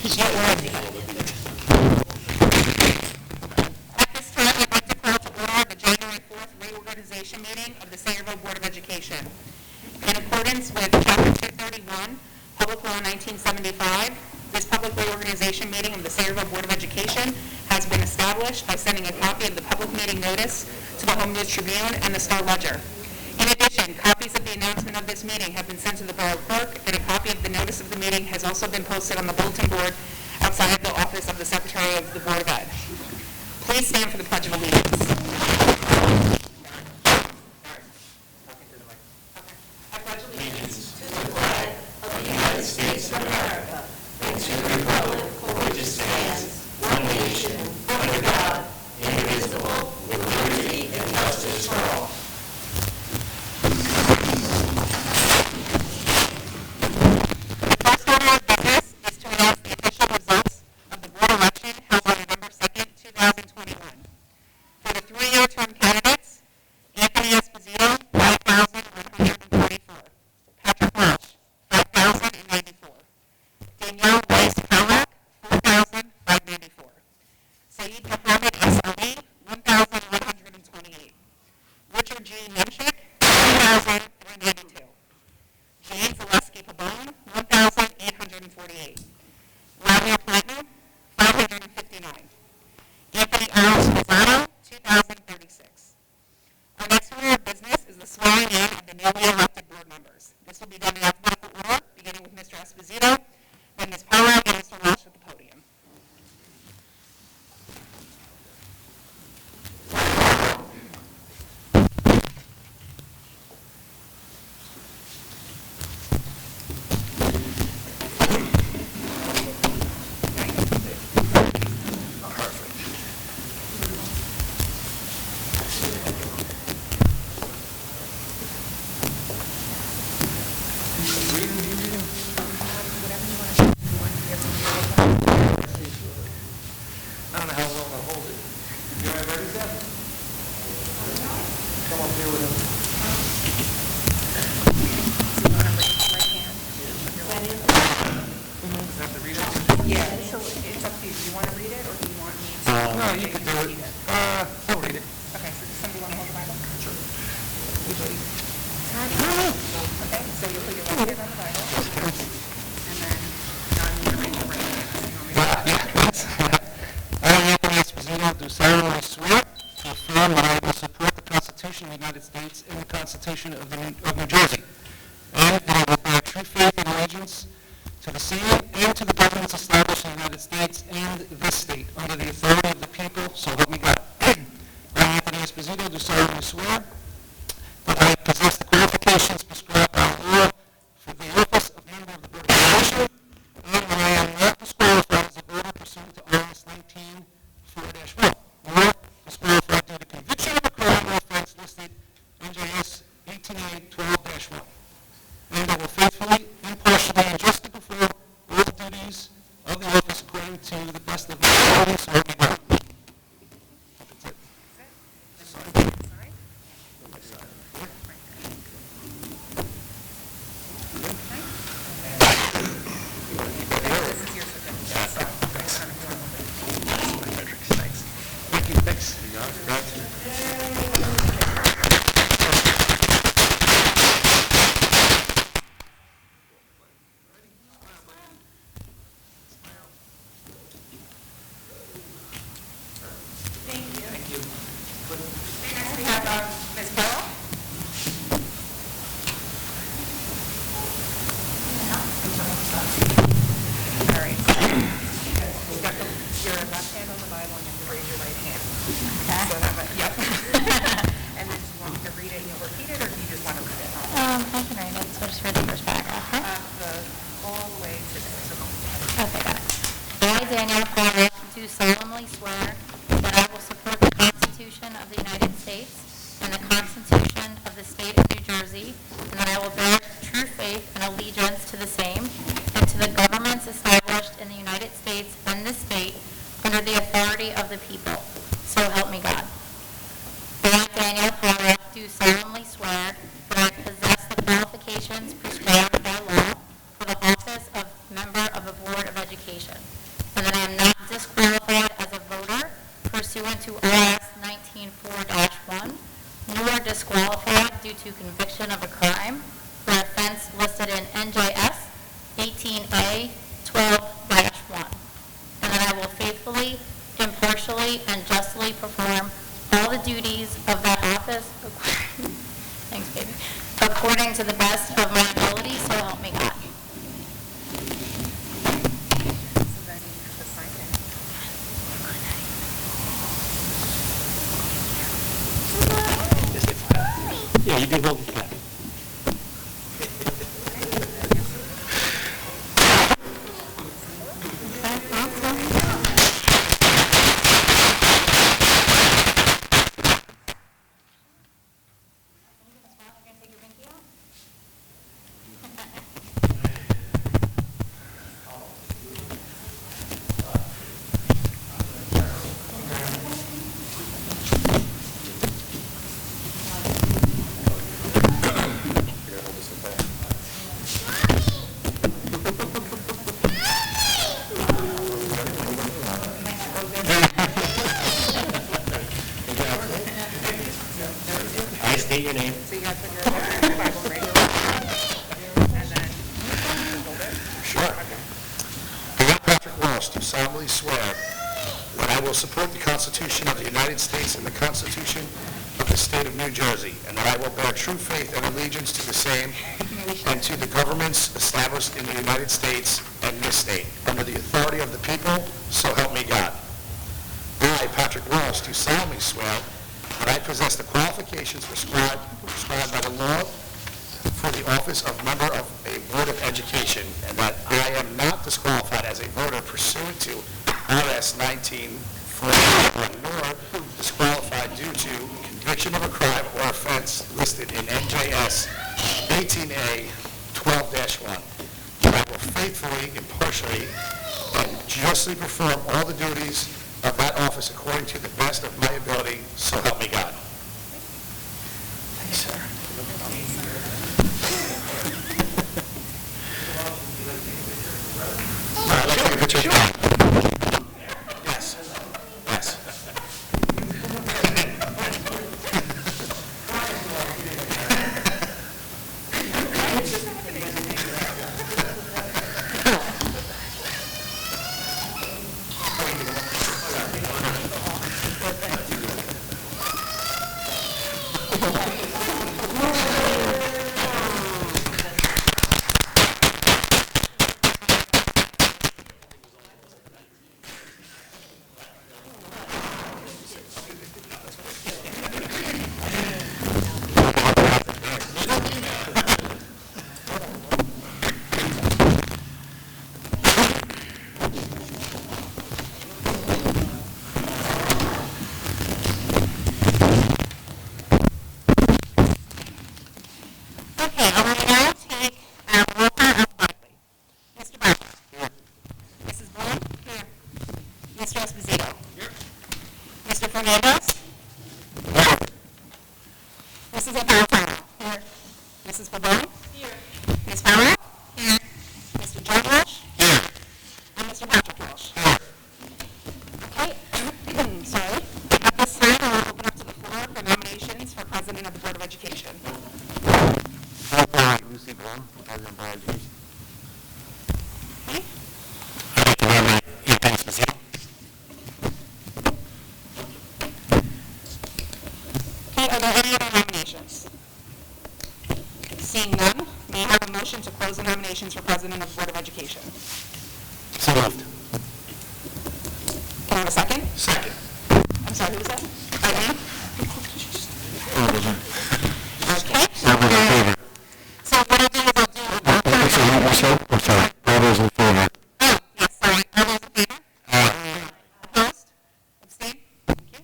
At this time, I'd like to call to order the January 4th Reorganization meeting of the Centerville Board of Education. In accordance with Chapter 231, Public Law 1975, this public reorganization meeting of the Centerville Board of Education has been established by sending a copy of the public meeting notice to the Home News Tribune and the Star Ledger. In addition, copies of the announcement of this meeting have been sent to the Borough Clerk, and a copy of the notice of the meeting has also been posted on the bulletin board outside the office of the Secretary of the Board of Ed. Please stand for the Pledge of Allegiance. I pledge allegiance to the flag of the United States of America and to the republic for which it stands, one nation, under God, indivisible, with liberty and justice for all. Of New Jersey, and that I will bear true faith and allegiance to the same and to the governments established in the United States and this state under the authority of the people, so help me God. I, Anthony Esposito, do solemnly swear that I possess the qualifications prescribed by law for the office of member of the Board of Education, and that I am not disqualified as a voter pursuant to RS 19-4-1, or disqualified due to conviction of a crime or offense listed NJS 18A-12-1, and I will faithfully, impartially, and justly perform all the duties of the office according to the best of my ability, so help me God. That's it. Sign. Thank you. Thanks. Do solemnly swear that I will support the Constitution of the United States and the Constitution of the State of New Jersey, and that I will bear true faith and allegiance to the same and to the governments established in the United States and this state under the authority of the people. So help me God. I, Daniel Pollack, do solemnly swear that I possess the qualifications prescribed by law for the office of member of a Board of Education, and that I am not disqualified as a voter pursuant to OS 19-4-1, nor disqualified due to conviction of a crime or offense listed in NJS 18A 12-1, and that I will faithfully, impartially, and justly perform all the duties of that office thanks, baby, according to the best of my ability, so help me God. Yeah, you can hold the pen. I state your name. So you got to put your Bible right here. And then hold it. Sure. I, Patrick Walsh, do solemnly swear that I will support the Constitution of the United States and the Constitution of the State of New Jersey, and that I will bear true faith and allegiance to the same and to the governments established in the United States and this state, under the authority of the people, so help me God. I, Patrick Walsh, do solemnly swear that I possess the qualifications prescribed by the law for the office of member of a Board of Education, and that I am not disqualified as a voter pursuant to RS 19-4, nor disqualified due to conviction of a crime or offense listed in NJS 18A 12-1. That I will faithfully, impartially, and justly perform all the duties of that office according to the best of my ability, so help me God. Thanks, sir. I'd like to take a picture. Yes. Yes. Okay, I will now take our roll call alphabetically. Mr. Barker. Here. Mrs. Bloom. Here. Mr. Esposito. Here. Mr. Fernandez. Here. Mrs. O'Connor. Here. Mrs. Pavone. Here. Ms. Fowler. Here. Mr. John Walsh. Here. And Mr. Patrick Walsh. Here. Okay, sorry. At this time, I will open up to the floor for nominations for President of the Board of Education. Lucy Brown, President of Education. Okay. I'd like to nominate Ethan Esposito. Okay, are there any other nominations? Seeing none, may I have a motion to close the nominations for President of the Board of Education? So moved. Can I have a second? Second. I'm sorry, who was that? Eileen? All those in Okay. favor? So what I'll do is I'll do a roll call. I'm sorry. All those in favor? Oh, yes, sorry. All those in favor? Opposed? Abstain? Thank you.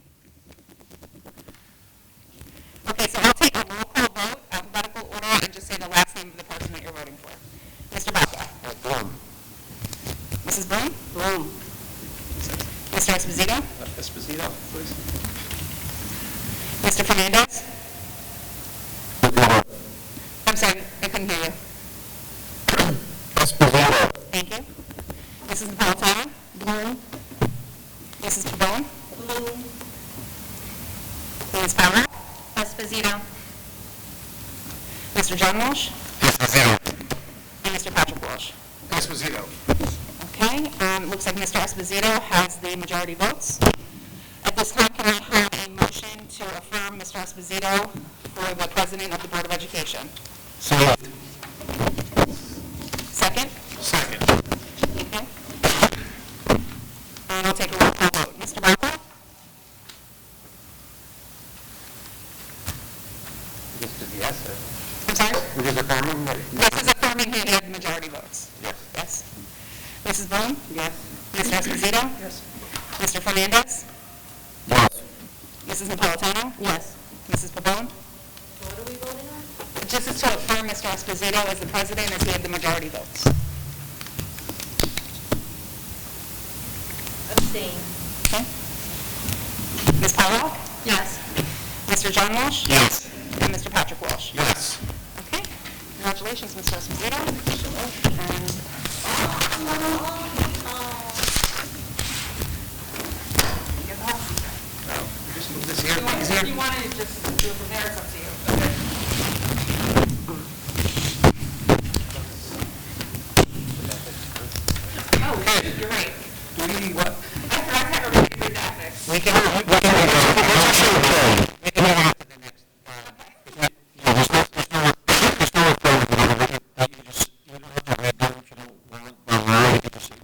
Okay, so I'll take a roll call vote, alphabetical order, and just say the last name of the person that you're voting for. Mr. Baca? Brown. Mrs. Bloom? Bloom. Mr. Esposito? Esposito, please. Mr. Fernandez? I'm sorry, I couldn't hear you. Esposito. Thank you. Mrs. Napolitano? Bloom. Mrs. Pabon? Ms. Powell? Esposito. Mr. John Walsh? Esposito. And Mr. Patrick Walsh. Esposito. Okay, looks like Mr. Esposito has the majority votes. At this time, can I have a motion to affirm Mr. Esposito for the President of the Board of Education? So moved. Second? Second. Okay. And I'll take a roll call vote. Mr. Barker? I'm sorry? This is affirming he had the majority votes. Yes. Yes. Mrs. Bloom? Yes. Mr. Esposito? Yes. Mr. Fernandez? Yes. Mrs. Napolitano? Yes. Mrs. Pabon? What are we voting on? Just to affirm Mr. Esposito as the president as he had the majority votes. Abstain. Okay. Ms. Powell? Yes. Mr. John Walsh? Yes. And Mr. Patrick Walsh? Yes. Okay. Congratulations, Mr. Esposito. And Just move this here. if you want to just do it from there, it's up to you. Oh, you're right. Do we need what? I forgot to have everybody read the ethics. We can move on to the next. There's no referral to the other. You don't have to read them if you don't want. But we're already going to see.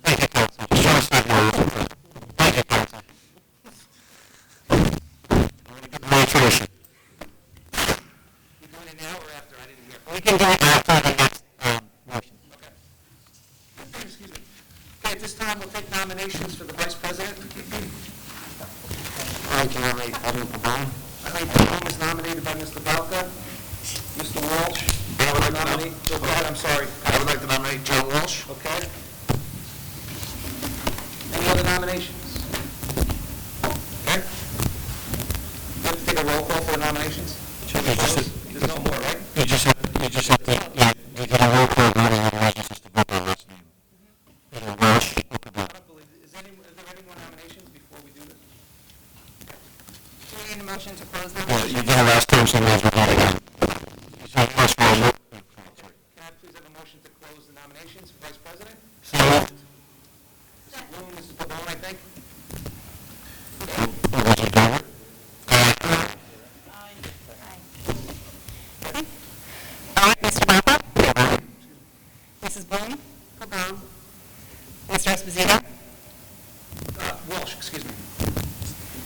Thank you, Council. Just want to start more. Thank you, Council. More tradition. We doing it now or after? I didn't hear. We can do it after the next motion. Excuse me. Okay, at this time, we'll take nominations for the vice president. I can nominate Alderman Pabon. I think Pabon is nominated by Mr. Balca. Mr. Walsh. I would like to nominate. Go ahead, I'm sorry. I would like to nominate John Walsh. Okay. Any other nominations? Okay. We have to take a roll call for the nominations? There's no more, right? You just have to, you get a roll call vote, otherwise you just vote by last name. Either Walsh or Pabon. I don't believe, is there any more nominations before we do this? Do we need a motion to close Yeah, nominations? you did it last time, so you may as well vote again. So first of all, Can I please have a motion to close the nominations for vice president? so moved. Mrs. Bloom, Mrs. Pabon, I think. Was it Dover? All right, Mr. Barker? Mrs. Bloom? Mr. Esposito? Walsh, excuse me.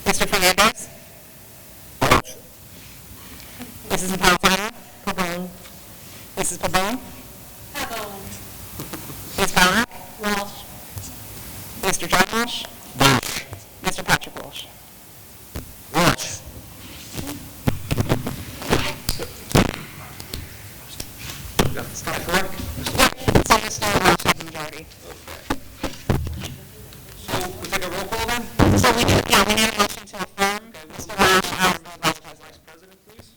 Mr. Fernandez? Mrs. Napolitano? Pabon. Mrs. Pabon? Pabon. Ms. Powell? Walsh. Mr. John Walsh? Walsh. Mr. Patrick Walsh? Walsh. Is that correct? So Mr. Walsh has the majority. So we take a roll call then? So we need a motion to affirm Mr. Walsh as the vice president. Vice President, please.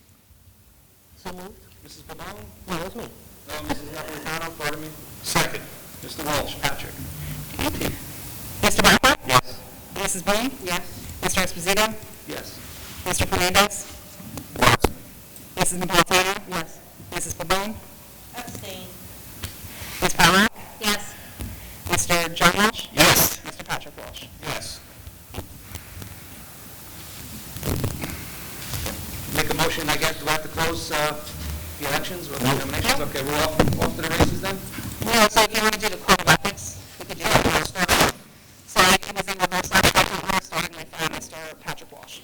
So moved. Mrs. Pabon? No, it was me. Mrs. Napolitano, pardon me. Second. Mr. Walsh, Patrick. Mr. Barker? Yes. Mrs. Bloom? Yes. Mr. Esposito? Yes. Mr. Fernandez? Yes. Mrs. Napolitano? Yes. Mrs. Pabon? Abstain. Ms. Powell? Yes. Mr. John Walsh? Yes. Mr. Patrick Walsh? Yes. Make a motion, I guess, do I have to close the elections or the nominations? Okay, we're off to the races then? No, so if you want to do the code of ethics, we could do that first. So I was in reverse order, starting with Mr. Patrick Walsh.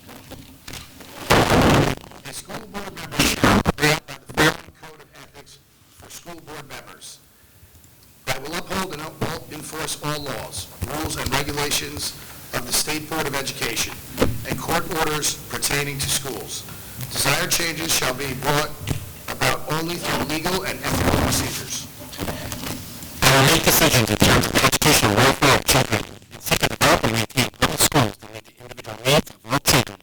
The school board members shall abide by the following code of ethics for school board members. I will uphold and enforce all laws, rules, and regulations of the State Board of Education and court orders pertaining to schools. Desired changes shall be brought about only through legal and ethical procedures. I will make decisions in terms of the educational welfare of children and seek to develop and maintain public schools to meet the individual needs of all children,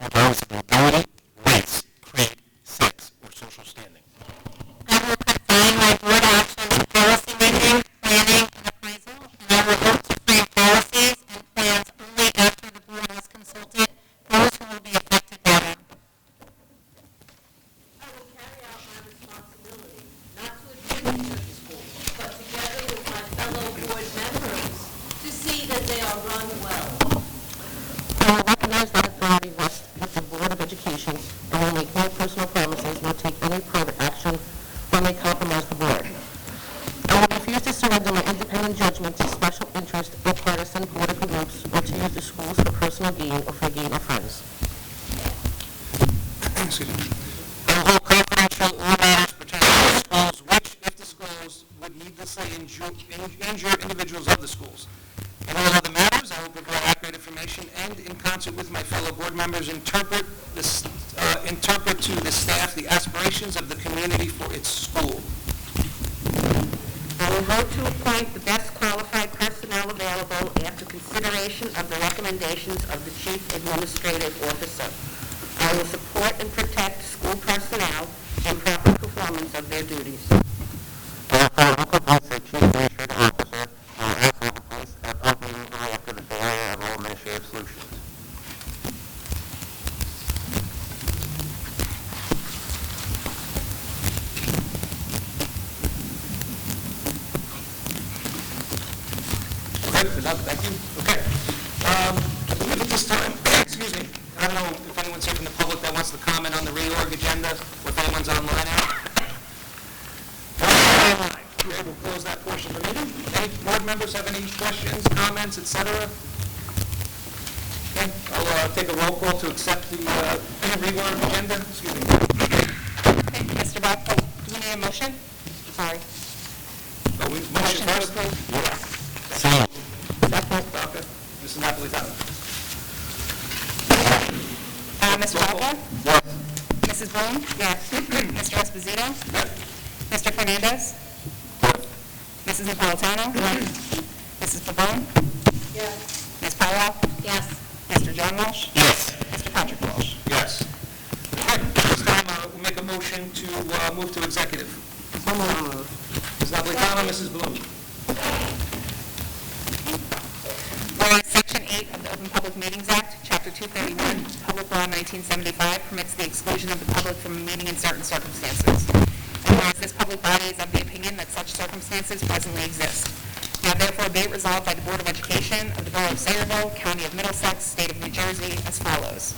regardless of their ability, race, creed, sex, or social standing. I will confine my board I will recognize that authority rests with the Board of Education and will make no personal promises nor take any private action that may compromise the board. I will refuse to surrender my independent judgment to special interest or partisan political groups or to use the schools for personal gain or for gain of friends. Excuse me. I will hold confidential all matters pertaining to the schools, which, if disclosed, would needlessly injure individuals of the schools. In all other matters, I will provide accurate information and, in concert with my fellow board members, interpret to the staff the aspirations of the community for its school. I will vote to appoint the best qualified personnel available after consideration of the recommendations of the Chief Administrative Officer. I will support and protect school personnel in proper performance of their duties. Therefore, local police and chief administrative officer will act local police and ultimately after the failure of all administrative solutions. Okay, good enough, thank you. Okay. I believe at this time, excuse me, I don't know if anyone's here from the public that wants to comment on the reorg agenda, or if anyone's online now. Okay, we'll close that portion of the meeting. Any board members have any questions, comments, et cetera? Okay, I'll take a roll call to accept the reorg agenda. Excuse me. Okay, Mr. Bob, do we need a motion? Sorry. Oh, motion to first? approve? Yeah. So, Okay. Mrs. Napolitano. Mr. Balco? yes. Mrs. Bloom? Yes. Mr. Esposito? Mr. Fernandez? Mrs. Napolitano? Mrs. Pavone? Yes. Ms. Powell? Yes. Mr. John Walsh? Yes. Mr. Patrick Walsh? Yes. Okay, this time we'll make a motion to move to executive. Mrs. Napolitano, Mrs. Bloom. Whereas Section 8 of the Open Public Meetings Act, Chapter 231, Public Law 1975, permits the exclusion of the public from a meeting in certain circumstances. And whereas this public body is of the opinion that such circumstances presently exist. Now therefore be it resolved by the Board of Education of the Borough of Sayreville, County of Middlesex, State of New Jersey, as follows.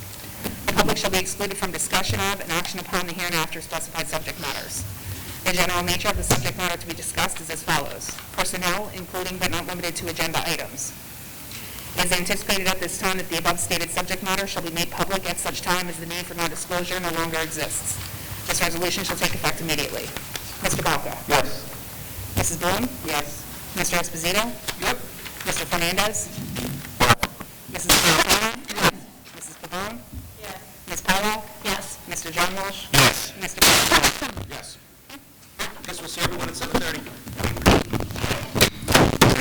The public shall be excluded from discussion of and action upon the hereinafter specified subject matters. The general nature of the subject matter to be discussed is as follows. Personnel, including but not limited to agenda items. It is anticipated at this time that the above stated subject matter shall be made public at such time as the need for non-disclosure no longer exists. This resolution shall take effect immediately. Mr. Balco? Yes. Mrs. Bloom? Yes. Mr. Esposito? Yep. Mr. Fernandez? Mrs. Napolitano? Yes. Mrs. Pavone? Yes. Ms. Powell? Yes. Mr. John Walsh? Yes. Mr. Patrick? Yes. Guess we'll see everyone at 7:30.